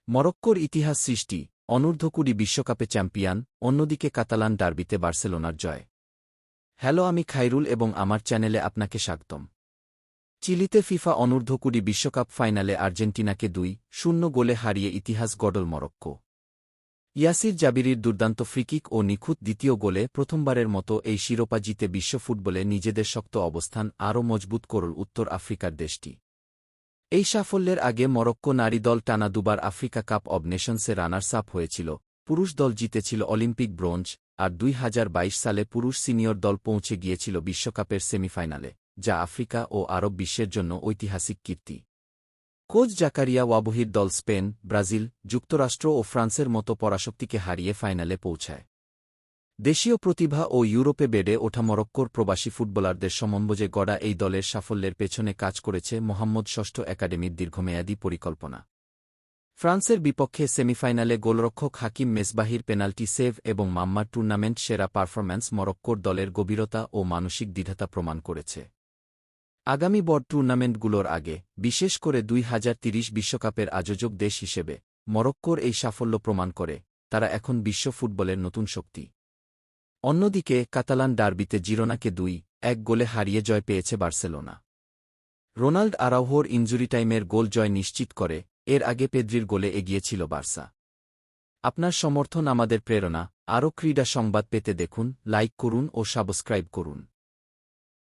মরক্কোর ইতিহাস সৃষ্টি, অনূর্ধ্ব-20 বিশ্বকাপে চ্যাম্পিয়ন, অন্যদিকে কাতালান ডার্বিতে বার্সেলোনার জয়। হ্যালো, আমি খাইরুল এবং আমার চ্যানেলে আপনাকে স্বাগতম। চিলিতে ফিফা অনূর্ধ্ব-20 বিশ্বকাপ ফাইনালে আর্জেন্টিনাকে 2-0 গোলে হারিয়ে ইতিহাস গড়ল মরক্কো। ইয়াসির জাবিরির দুর্দান্ত ফ্রিকিক ও নিখুঁত দ্বিতীয় গোলে প্রথমবারের মতো এই শিরোপা জিতে বিশ্ব ফুটবলে নিজেদের শক্ত অবস্থান আরও মজবুত করল উত্তর আফ্রিকার দেশটি। এই সাফল্যের আগে মরক্কো নারী দল টানা দুবার আফ্রিকা কাপ অব নেশনসে রানার্স আপ হয়েছিল, পুরুষ দল জিতেছিল অলিম্পিক ব্রোঞ্জ, আর 2022 সালে পুরুষ সিনিয়র দল পৌঁছে গিয়েছিল বিশ্বকাপের সেমিফাইনালে, যা আফ্রিকা ও আরব বিশ্বের জন্য ঐতিহাসিক কীর্তি। কোচ জাকারিয়া ওয়াবহির দল স্পেন, ব্রাজিল, যুক্তরাষ্ট্র ও ফ্রান্সের মতো পরাশক্তিকে হারিয়ে ফাইনালে পৌঁছায়। দেশীয় প্রতিভা ও ইউরোপে বেড়ে ওঠা মরক্কোর প্রবাসী ফুটবলারদের সমন্বয়ে গড়া এই দলের সাফল্যের পেছনে কাজ করেছে মোহাম্মদ ষষ্ঠ একাডেমির দীর্ঘমেয়াদী পরিকল্পনা। ফ্রান্সের বিপক্ষে সেমিফাইনালে গোলরক্ষক হাকিম মেসবাহির পেনাল্টি সেভ এবং মাম্মার টুর্নামেন্ট সেরা পারফরম্যান্স মরক্কোর দলের গভীরতা ও মানসিক দৃঢ়তা প্রমাণ করেছে। আগামী বড় টুর্নামেন্টগুলোর আগে, বিশেষ করে 2030 বিশ্বকাপের আয়োজক দেশ হিসেবে, মরক্কোর এই সাফল্য প্রমাণ করে তারা এখন বিশ্ব ফুটবলের নতুন শক্তি। অন্যদিকে কাতালান ডার্বিতে জিরোনাকে 2-1 গোলে হারিয়ে জয় পেয়েছে বার্সেলোনা। রোনাল্ড আরাউহোর ইনজুরি টাইমের গোল জয় নিশ্চিত করে, এর আগে পেদ্রির গোলে এগিয়েছিল বার্সা। আপনার সমর্থন আমাদের প্রেরণা। আরও ক্রীড়া সংবাদ পেতে দেখুন, লাইক করুন ও সাবস্ক্রাইব করুন।